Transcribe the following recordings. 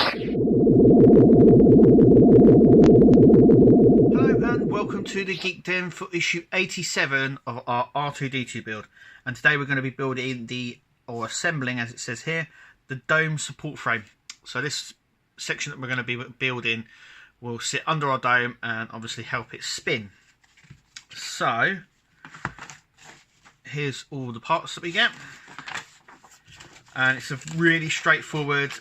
And welcome to the Geek Den for issue 87 of our R2D2 build. And today we're going to be building or assembling, as it says here, the dome support frame. So this section that we're going to be building will sit under our dome and obviously help it spin. So here's all the parts that we get, and it's a really straightforward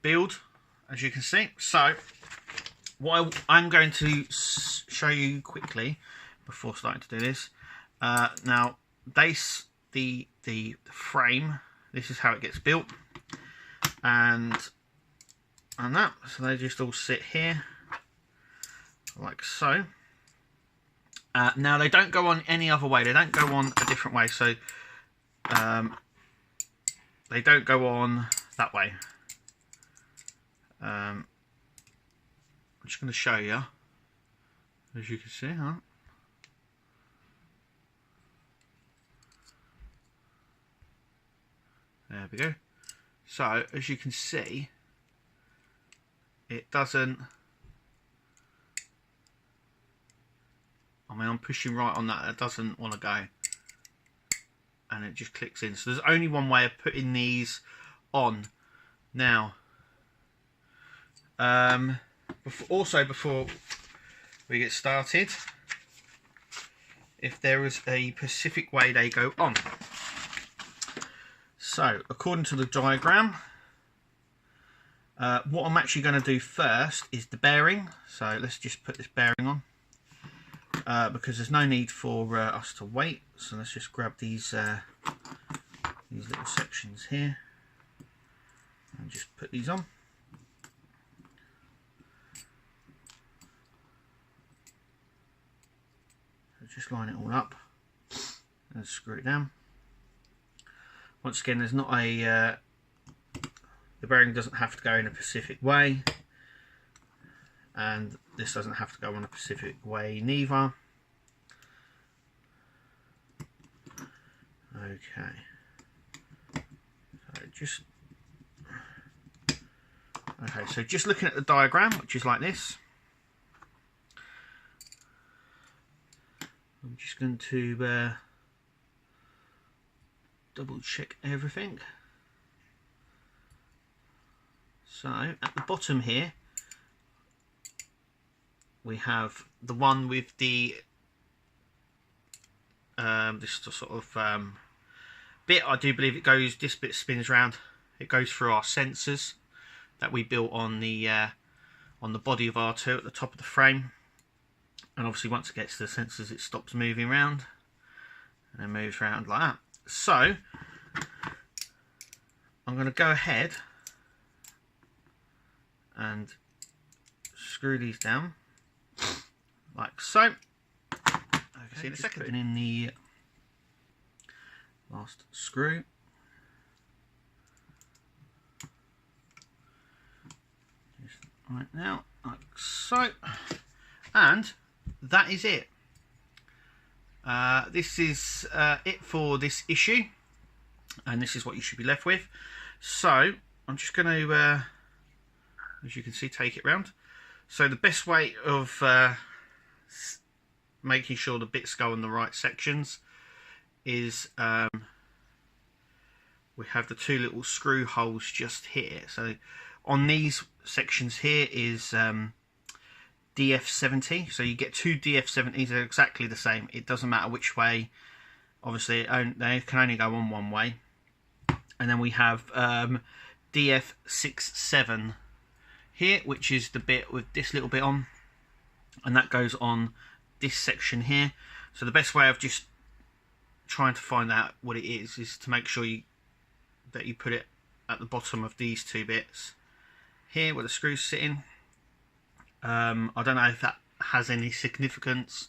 build, as you can see. So what I'm going to show you quickly before starting to do this. Now, the frame. This is how it gets built, and that. So they just all sit here, like so. Now they don't go on any other way. They don't go on a different way. So they don't go on that way. I'm just going to show you, as you can see, huh? There we go. So as you can see, it doesn't. I mean, I'm pushing right on that. It doesn't want to go, and it just clicks in. So there's only one way of putting these on. Now, before we get started, if there is a specific way they go on. So, according to the diagram, what I'm actually going to do first is the bearing. So let's just put this bearing on, because there's no need for us to wait. So let's just grab these little sections here and just put these on. So just line it all up and screw it down. Once again, there's not a the bearing doesn't have to go in a specific way, and this doesn't have to go on a specific way neither. Okay, so just looking at the diagram, which is like this, I'm just going to double check everything. So at the bottom here we have the one with the this sort of bit. I do believe it goes, this bit spins around, it goes through our sensors that we built on the body of R2 at the top of the frame, and obviously once it gets to the sensors it stops moving around and then moves around like that. So I'm going to go ahead and screw these down like so. Okay, see in a second. Putting in the last screw. Just right now, like so, and that is it. This is it for this issue, and this is what you should be left with. So I'm just going to, as you can see, take it round. So the best way of making sure the bits go in the right sections is we have the two little screw holes just here. So on these sections here is DF70, so you get two DF70s. They're exactly the same. It doesn't matter which way. Obviously they can only go on one way. And then we have DF67 here, which is the bit with this little bit on, and that goes on this section here. So the best way of just trying to find out what it is to make sure that you put it at the bottom of these two bits here where the screws sit in. I don't know if that has any significance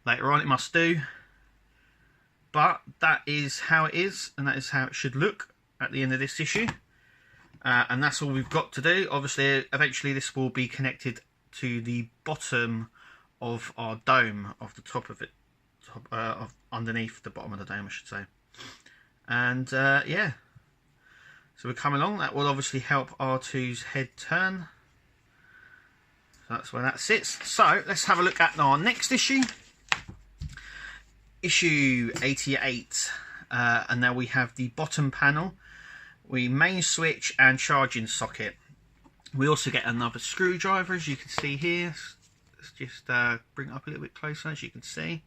later on. It must do, but that is how it is, and that is how it should look at the end of this issue. And that's all we've got to do. Obviously eventually this will be connected to the bottom of our dome, of the top of it, underneath the bottom of the dome I should say. And yeah, So we're coming along. That will obviously help R2's head turn. So that's where that sits. So let's have a look at our next issue. Issue 88. And now we have the bottom panel, main switch and charging socket. We also get another screwdriver, as you can see here. Let's just bring it up a little bit closer, as you can see.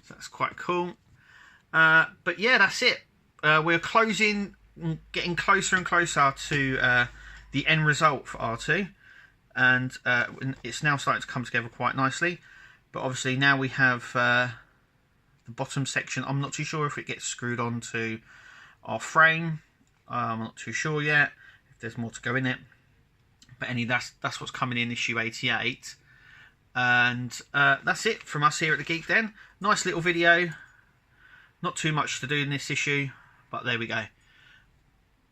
So that's quite cool. But yeah, that's it. We're getting closer and closer to the end result for R2, and it's now starting to come together quite nicely. But obviously now we have the bottom section. I'm not too sure if it gets screwed onto our frame. I'm not too sure yet if there's more to go in it. But anyway, that's what's coming in issue 88. And that's it from us here at the Geek Den. Nice little video. Not too much to do in this issue, but there we go.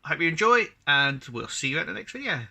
I hope you enjoy, and we'll see you at the next video.